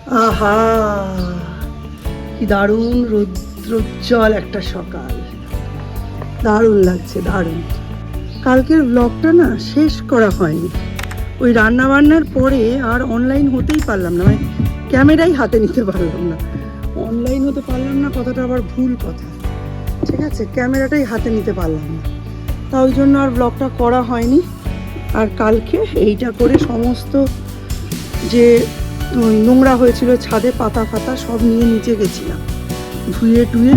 আহা, কি দারুণ রৌদ্রোজ্জ্বল একটা সকাল, দারুণ লাগছে, দারুণ। কালকের ব্লগটা না শেষ করা হয়নি, ওই রান্না বান্নার পরে আর অনলাইন হতেই পারলাম না, মানে ক্যামেরাই হাতে নিতে পারলাম না। অনলাইন হতে পারলাম না কথাটা আবার ভুল কথা, ঠিক আছে, ক্যামেরাটাই হাতে নিতে পারলাম না, তা ওই জন্য আর ব্লগটা করা হয়নি। আর কালকে এইটা করে সমস্ত যে ওই নোংরা হয়েছিল ছাদে, পাতা ফাতা সব নিয়ে নিচে গেছিলাম, ধুয়ে টুয়ে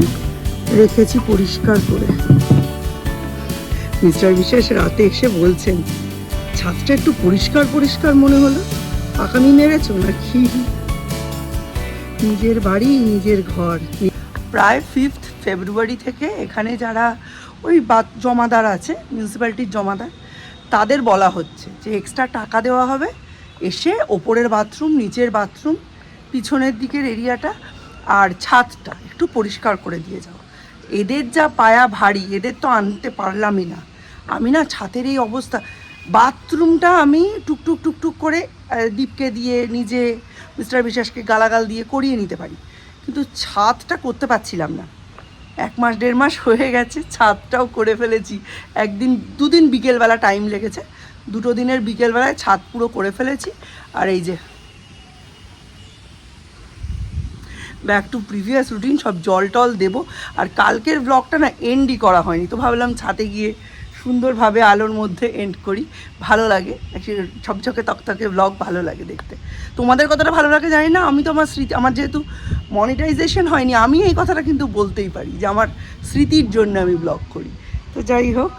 রেখেছি পরিষ্কার করে। মিস্টার বিশেষ রাতে এসে বলছেন, ছাদটা একটু পরিষ্কার পরিষ্কার মনে হলো, পাকামি মেরেছো নাকি? নিজের বাড়ি নিজের ঘর। প্রায় 5 ফেব্রুয়ারি থেকে এখানে যারা ওই জমাদার আছে, মিউনিসিপ্যালিটির জমাদার, তাদের বলা হচ্ছে যে এক্সট্রা টাকা দেওয়া হবে, এসে ওপরের বাথরুম, নিচের বাথরুম, পিছনের দিকের এরিয়াটা আর ছাদটা একটু পরিষ্কার করে দিয়ে যাও। এদের যা পায়া ভারী, এদের তো আনতে পারলামই না আমি। না, ছাদের এই অবস্থা, বাথরুমটা আমি টুকটুক টুকটুক করে দীপকে দিয়ে, নিজে মিস্টার বিশ্বাসকে গালাগাল দিয়ে করিয়ে নিতে পারি, কিন্তু ছাদটা করতে পারছিলাম না। 1 মাস 1.5 মাস হয়ে গেছে, ছাদটাও করে ফেলেছি। একদিন 2 দিন বিকেলবেলা টাইম লেগেছে, 2 দিনের বিকেলবেলায় ছাদ পুরো করে ফেলেছি। আর এই যে ব্যাক টু প্রিভিয়াস রুটিন, সব জল টল দেবো। আর কালকের ব্লগটা না এন্ডই করা হয়নি, তো ভাবলাম ছাদে গিয়ে সুন্দরভাবে আলোর মধ্যে এন্ড করি, ভালো লাগে, ঝকঝকে তকতকে ব্লগ ভালো লাগে দেখতে। তোমাদের কতটা ভালো লাগে জানি না, আমি তো আমার স্মৃতি, আমার যেহেতু মনিটাইজেশন হয়নি, আমি এই কথাটা কিন্তু বলতেই পারি যে আমার স্মৃতির জন্য আমি ব্লগ করি। তো যাই হোক,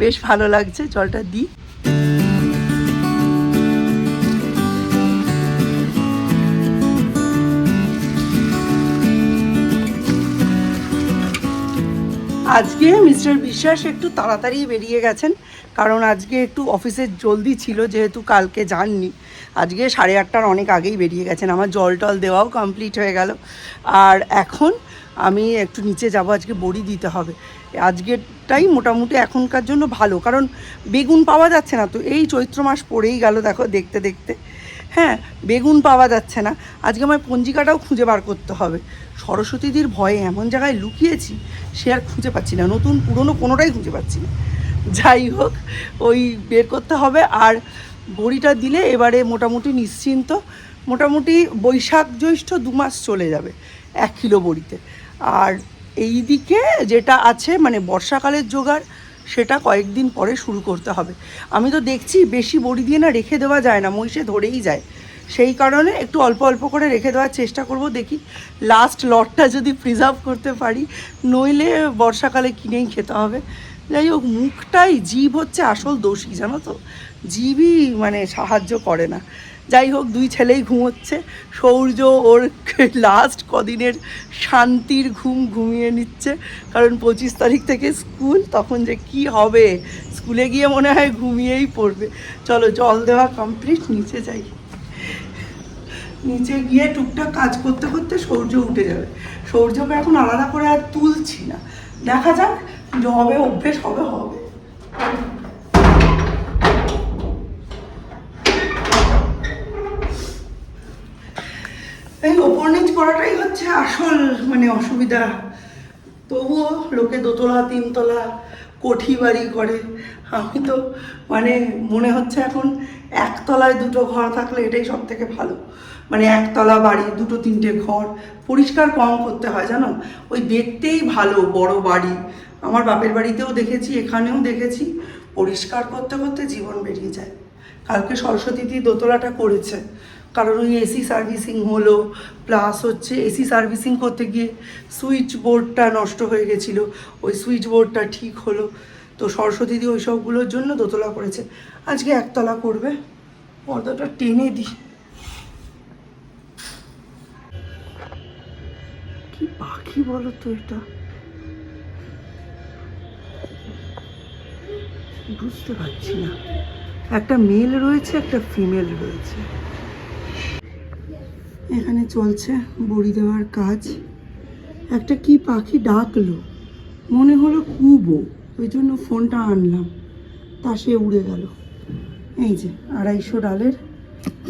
বেশ ভালো লাগছে, জলটা দিই। আজকে মিস্টার বিশ্বাস একটু তাড়াতাড়ি বেরিয়ে গেছেন, কারণ আজকে একটু অফিসের জলদি ছিল, যেহেতু কালকে যাননি। আজকে 8:30টার অনেক আগেই বেরিয়ে গেছেন। আমার জল টল দেওয়াও কমপ্লিট হয়ে গেল। আর এখন আমি একটু নিচে যাব, আজকে বড়ি দিতে হবে। আজকেরটাই মোটামুটি এখনকার জন্য ভালো, কারণ বেগুন পাওয়া যাচ্ছে না, তো এই চৈত্র মাস পড়েই গেল দেখো দেখতে দেখতে। হ্যাঁ, বেগুন পাওয়া যাচ্ছে না, আজকে আমার পঞ্জিকাটাও খুঁজে বার করতে হবে। সরস্বতীদির ভয়ে এমন জায়গায় লুকিয়েছি, সে আর খুঁজে পাচ্ছি না, নতুন পুরনো কোনোটাই খুঁজে পাচ্ছি না। যাই হোক, ওই বের করতে হবে। আর বড়িটা দিলে এবারে মোটামুটি নিশ্চিন্ত, মোটামুটি বৈশাখ জ্যৈষ্ঠ 2 মাস চলে যাবে 1 কিলো বড়িতে। আর এই দিকে যেটা আছে মানে বর্ষাকালের জোগাড়, সেটা কয়েকদিন পরে শুরু করতে হবে। আমি তো দেখছি বেশি বড়ি দিয়ে না রেখে দেওয়া যায় না, মহিষে ধরেই যায়, সেই কারণে একটু অল্প অল্প করে রেখে দেওয়ার চেষ্টা করব। দেখি লাস্ট লটটা যদি প্রিজার্ভ করতে পারি, নইলে বর্ষাকালে কিনেই খেতে হবে। যাই হোক, মুখটাই, জীব হচ্ছে আসল দোষী, জানো তো, জীবই মানে সাহায্য করে না। যাই হোক, 2 ছেলেই ঘুমোচ্ছে, সৌর্য ওর লাস্ট কদিনের শান্তির ঘুম ঘুমিয়ে নিচ্ছে, কারণ 25 তারিখ থেকে স্কুল, তখন যে কি হবে, স্কুলে গিয়ে মনে হয় ঘুমিয়েই পড়বে। চলো, জল দেওয়া কমপ্লিট, নিচে যাই। নিচে গিয়ে টুকটাক কাজ করতে করতে সূর্য উঠে যাবে। সূর্যকে এখন আলাদা করে আর তুলছি না, দেখা যাক হবে, অভ্যেস হবে হবে। এই ওপর নিচ করাটাই হচ্ছে আসল মানে অসুবিধা। তবুও লোকে 2 তলা 3 তলা কোঠি বাড়ি করে, আমি তো মানে মনে হচ্ছে এখন 1 তলায় 2টো ঘর থাকলে এটাই সব থেকে ভালো। মানে 1 তলা বাড়ি, 2টো 3টে ঘর, পরিষ্কার কম করতে হয় জানো, ওই দেখতেই ভালো বড় বাড়ি। আমার বাপের বাড়িতেও দেখেছি, এখানেও দেখেছি, পরিষ্কার করতে করতে জীবন বেরিয়ে যায়। কালকে সরস্বতীদি দোতলাটা করেছে, কারণ ওই এসি সার্ভিসিং হলো, প্লাস হচ্ছে এসি সার্ভিসিং করতে গিয়ে সুইচ বোর্ডটা নষ্ট হয়ে গেছিলো, ওই সুইচ বোর্ডটা ঠিক হলো। তো সরস্বতীদি ওই সবগুলোর জন্য দোতলা করেছে, আজকে 1 তলা করবে। পর্দাটা টেনে দিই। কি পাখি বলো তো এটা, বুঝতে পারছি না। একটা মেল রয়েছে, একটা ফিমেল রয়েছে। এখানে চলছে বড়ি দেওয়ার কাজ। একটা কি পাখি ডাকলো, মনে হলো কুবো, ওই জন্য ফোনটা আনলাম, তা সে উড়ে গেল। এই যে 250 ডালের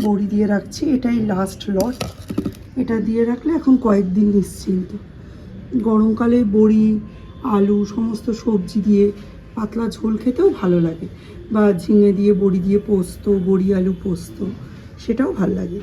বড়ি দিয়ে রাখছি, এটাই লাস্ট লট। এটা দিয়ে রাখলে এখন কয়েকদিন নিশ্চিন্ত। গরমকালে বড়ি, আলু, সমস্ত সবজি দিয়ে পাতলা ঝোল খেতেও ভালো লাগে, বা ঝিঙে দিয়ে বড়ি দিয়ে পোস্ত, বড়ি আলু পোস্ত, সেটাও ভালো লাগে।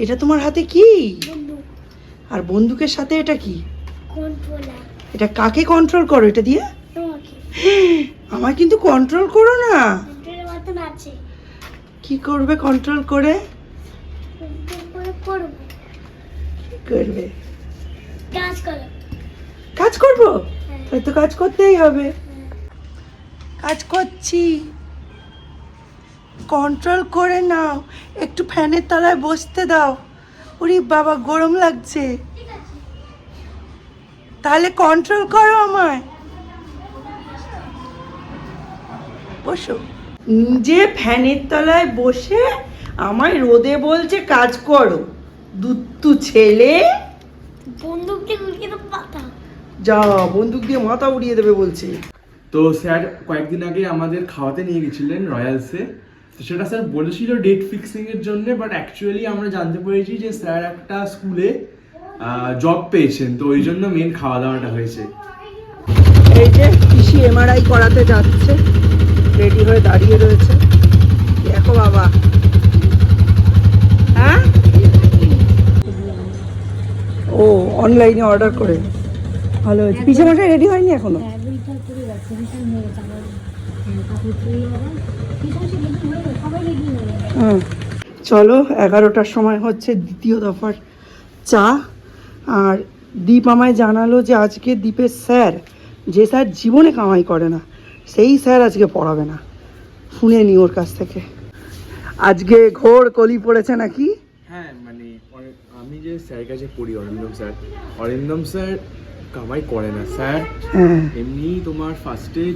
এটা তোমার হাতে কি? আর বন্দুকের সাথে এটা কি? এটা কাকে কন্ট্রোল করো এটা দিয়ে? আমার কিন্তু কন্ট্রোল করো না। কি করবে কন্ট্রোল করে? কি করবে? কাজ করবো? তাই তো কাজ করতেই হবে। কাজ করছি, কন্ট্রোল করে নাও। একটু ফ্যানের তলায় বসতে দাও। ওরে বাবা, গরম লাগছে। তাহলে কন্ট্রোল করো আমায়। বসো। নিজে ফ্যানের তলায় বসে আমায় রোদে বলছে কাজ করো। দুত্তু ছেলে। বন্দুক দিয়ে উড়িয়ে দেবো মাথা। যা, বন্দুক দিয়ে মাথা উড়িয়ে দেবে বলছে। তো স্যার কয়েকদিন আগে আমাদের খাওয়াতে নিয়ে গেছিলেন রয়্যালসে। তো সেটা স্যার বলেছিল ডেট ফিক্সিং এর জন্য, বাট অ্যাকচুয়ালি আমরা জানতে পেরেছি যে স্যার একটা স্কুলে জব পেয়েছেন, তো ওই জন্য মেন খাওয়া দাওয়াটা হয়েছে। এই যে পিসি এমআরআই করাতে যাচ্ছে, রেডি হয়ে দাঁড়িয়ে রয়েছে। দেখো বাবা। হ্যাঁ, ও অনলাইনে অর্ডার করে। ভালো হয়েছে। পিসে মাসে রেডি হয়নি এখনো? হ্যাঁ, চলো 11টার সময় হচ্ছে দ্বিতীয় দফার চা। আর দীপ আমায় জানালো যে আজকে দীপের স্যার, যে স্যার জীবনে কামাই করে না, সেই স্যার আজকে পড়াবে না। শুনে নি ওর কাছ থেকে। আজকে ঘোর কলি পড়েছে নাকি? হ্যাঁ, মানে আমি যে স্যারের কাছে পড়ি, অরিন্দম স্যার কামাই করে না স্যার। হ্যাঁ, এমনি তোমার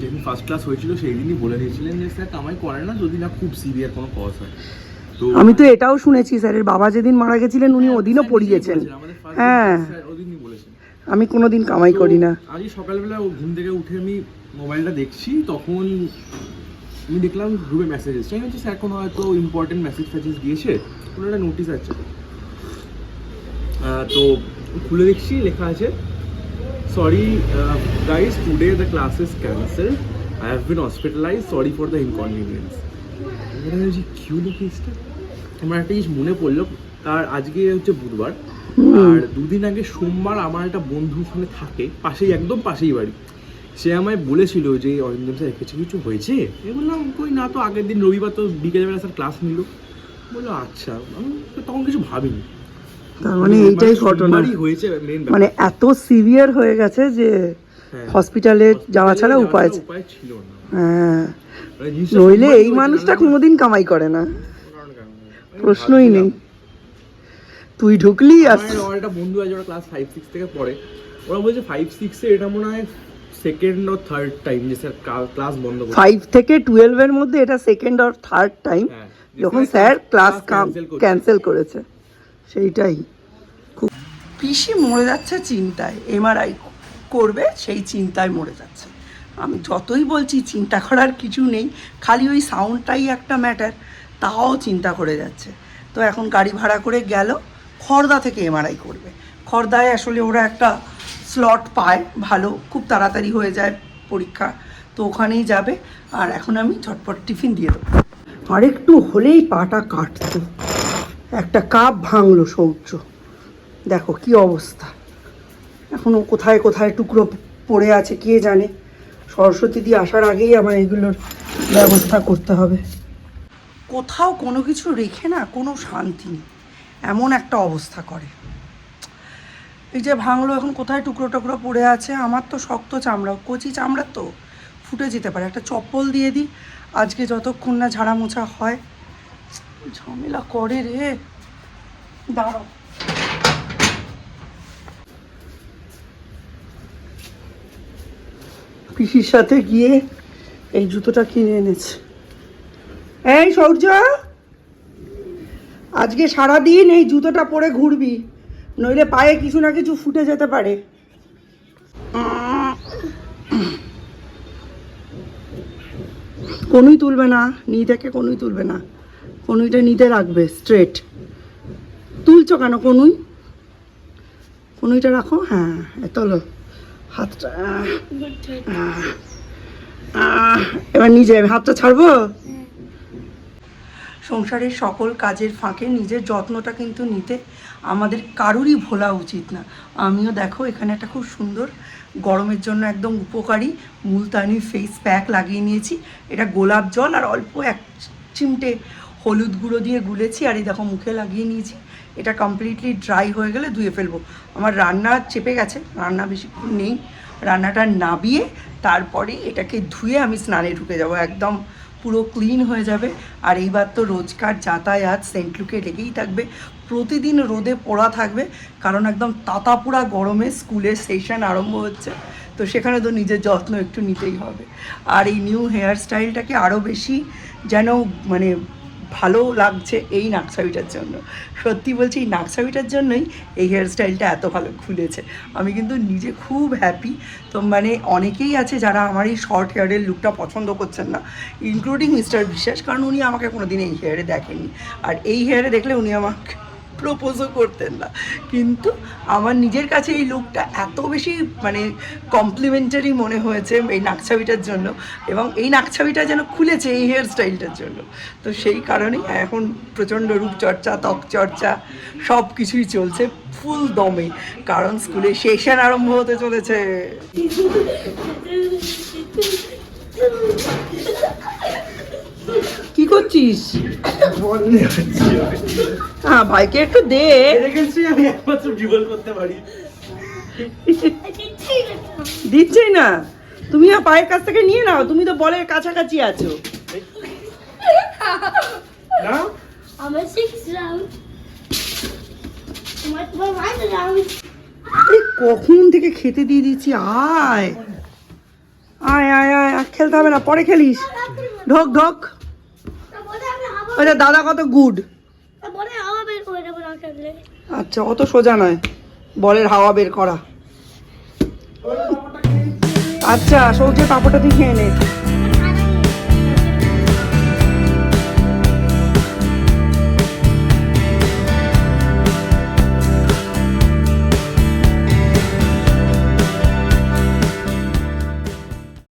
যেদিন ফার্স্ট ক্লাস হয়েছিল সেই দিনই বলে দিয়েছিলেন যে স্যার কামাই করে না যদি না খুব সিভিয়ার কোনো কজ হয়। তো আমি তো এটাও শুনেছি স্যারের বাবা যেদিন মারা গেছিলেন উনি ওদিনও পড়িয়েছেন। হ্যাঁ, ওদিনই বলেছেন। আমি কোনোদিন কামাই করি না। আজই সকালবেলা ঘুম থেকে উঠে আমি মোবাইলটা দেখছি, তখন আমি দেখলাম গ্রুপে মেসেজ এসছে। আমি বলছি স্যার কোনো হয়তো ইম্পর্টেন্ট মেসেজ দিয়েছে, কোনো একটা নোটিস আছে। তো খুলে দেখছি লেখা আছে, sorry guys, today the class is cancelled, I have been hospitalize, sorry for the inconvenience. কিউ লিখিসটা আমার একটা জিনিস মনে পড়লো। তার আজকে হচ্ছে বুধবার, আর দুদিন আগে সোমবার আমার একটা বন্ধু ওখানে থাকে, পাশেই, একদম পাশেই বাড়ি। সে আমায় বলেছিল যে অরিন্দম স্যার কিছু হয়েছে। আমি বললাম কই না তো, আগের দিন রবিবার তো বিকেলবেলা স্যার ক্লাস নিল। বললো আচ্ছা। আমি তখন কিছু ভাবিনি। তার মানে এইটাই ঘটনা হয়েছে। মানে এত সিভিয়ার হয়ে গেছে যে হসপিটালে যাওয়া ছাড়া উপায় ছিল না। হ্যাঁ, নইলে এই মানুষটা কোনোদিন কামাই করে না, প্রশ্নই নেই। তুই ঢুকলি আর আমার একটা বন্ধু আছে, ওরা ক্লাস 5-6 থেকে পড়ে। ওরা বলছে 5-6 এটা মনে হয় সেকেন্ড অর থার্ড টাইম যে স্যার ক্লাস বন্ধ করে। 5 থেকে 12 এর মধ্যে এটা সেকেন্ড অর থার্ড টাইম যখন স্যার ক্লাস ক্যান্সেল করেছে। সেইটাই খুব। পিসি মরে যাচ্ছে চিন্তায়, এমআরআই করবে সেই চিন্তায় মরে যাচ্ছে। আমি যতই বলছি চিন্তা করার কিছু নেই, খালি ওই সাউন্ডটাই একটা ম্যাটার, তাও চিন্তা করে যাচ্ছে। তো এখন গাড়ি ভাড়া করে গেল, খড়দা থেকে এমআরআই করবে। খড়দায় আসলে ওরা একটা স্লট পায় ভালো, খুব তাড়াতাড়ি হয়ে যায় পরীক্ষা, তো ওখানেই যাবে। আর এখন আমি ঝটপট টিফিন দিয়ে দেবো। আর একটু হলেই পাটা কাটতো, একটা কাপ ভাঙলো শৌচ। দেখো কি অবস্থা, এখনও কোথায় কোথায় টুকরো পড়ে আছে কে জানে। সরস্বতী দিয়ে আসার আগেই আমার এগুলোর ব্যবস্থা করতে হবে। কোথাও কোনো কিছু রেখে না কোনো শান্তি নেই, এমন একটা অবস্থা করে। এই যে ভাঙলো, এখন কোথায় টুকরো টুকরো পড়ে আছে। আমার তো শক্ত চামড়া, কচি চামড়া তো ফুটে যেতে পারে। একটা চপ্পল দিয়ে দিই আজকে, যতক্ষণ না ঝাড়া মোছা হয়। ঝামেলা করে রে, দাঁড়াও। পিসির সাথে গিয়ে এই জুতোটা কিনে এনেছে। এই সৌর্য, আজকে সারাদিন এই জুতোটা পরে ঘুরবি, নইলে পায়ে কিছু না কিছু ফুটে যেতে পারে। কোনুই তুলবে না, নি থেকে কোনুই তুলবে না, কোনুইটা নিতে রাখবে স্ট্রেট। তুলছো কেন কোনুই? কোনুইটা রাখো, হ্যাঁ তোলো হাতটা। এবার নিজে হাতটা ছাড়বো। সংসারের সকল কাজের ফাঁকে নিজের যত্নটা কিন্তু নিতে আমাদের কারোরই ভোলা উচিত না। আমিও দেখো এখানে একটা খুব সুন্দর গরমের জন্য একদম উপকারী মুলতানি ফেস প্যাক লাগিয়ে নিয়েছি। এটা গোলাপ জল আর অল্প এক চিমটে হলুদ গুঁড়ো দিয়ে গুলেছি, আর এই দেখো মুখে লাগিয়ে নিয়েছি। এটা কমপ্লিটলি ড্রাই হয়ে গেলে ধুয়ে ফেলবো। আমার রান্না চেপে গেছে, রান্না বেশিক্ষণ নেই, রান্নাটা নাবিয়ে তারপরে এটাকে ধুয়ে আমি স্নানে ঢুকে যাব, একদম পুরো ক্লিন হয়ে যাবে। আর এইবার তো রোজকার যাতায়াত সেন্ট লুকে লেগেই থাকবে, প্রতিদিন রোদে পোড়া থাকবে, কারণ একদম তাতাপুরা গরমে স্কুলের সেশন আরম্ভ হচ্ছে, তো সেখানে তো নিজের যত্ন একটু নিতেই হবে। আর এই নিউ হেয়ার স্টাইলটাকে আরও বেশি যেন মানে ভালো লাগছে এই নাকছাবিটার জন্য। সত্যি বলছি, এই নাকছাবিটার জন্যই এই হেয়ার স্টাইলটা এত ভালো খুলেছে। আমি কিন্তু নিজে খুব হ্যাপি। তো মানে অনেকেই আছে যারা আমার এই শর্ট হেয়ারের লুকটা পছন্দ করছেন না, ইনক্লুডিং মিস্টার বিশ্বাস, কারণ উনি আমাকে কোনোদিন এই হেয়ারে দেখেননি, আর এই হেয়ারে দেখলে উনি আমাকে প্রপোজও করতেন না। কিন্তু আমার নিজের কাছে এই লুকটা এত বেশি মানে কমপ্লিমেন্টারি মনে হয়েছে এই নাকছাবিটার জন্য, এবং এই নাকছাবিটা যেন খুলেছে এই হেয়ার স্টাইলটার জন্য। তো সেই কারণেই এখন প্রচণ্ড রূপচর্চা, ত্বক চর্চা সব কিছুই চলছে ফুল দমে, কারণ স্কুলে সেশন আরম্ভ হতে চলেছে। কি করছিস? হ্যাঁ ভাইকে একটু দে। আমি একমাত্র ড্রিবল করতে পারি। দিচ্ছি না, তুমি পায়ের কাছ থেকে নিয়ে নাও, তুমি তো বলের কাছাকাছি আছো। না আমার 6 রাউন্ড, তোমার ভাই রাউন্ড। এই কখন থেকে খেতে দিয়ে দিচ্ছি, আয় আয় আয় আয়, আর খেলতে হবে না, পরে খেলিস। ঢোক ঢোক। আচ্ছা দাদা কত গুড। বলে হাওয়া বের করে দেবো না খেললে। আচ্ছা অত সোজা নয় বলের হাওয়া বের করা। আচ্ছা সৌর্য পাপড়টা তুই খেয়ে নে।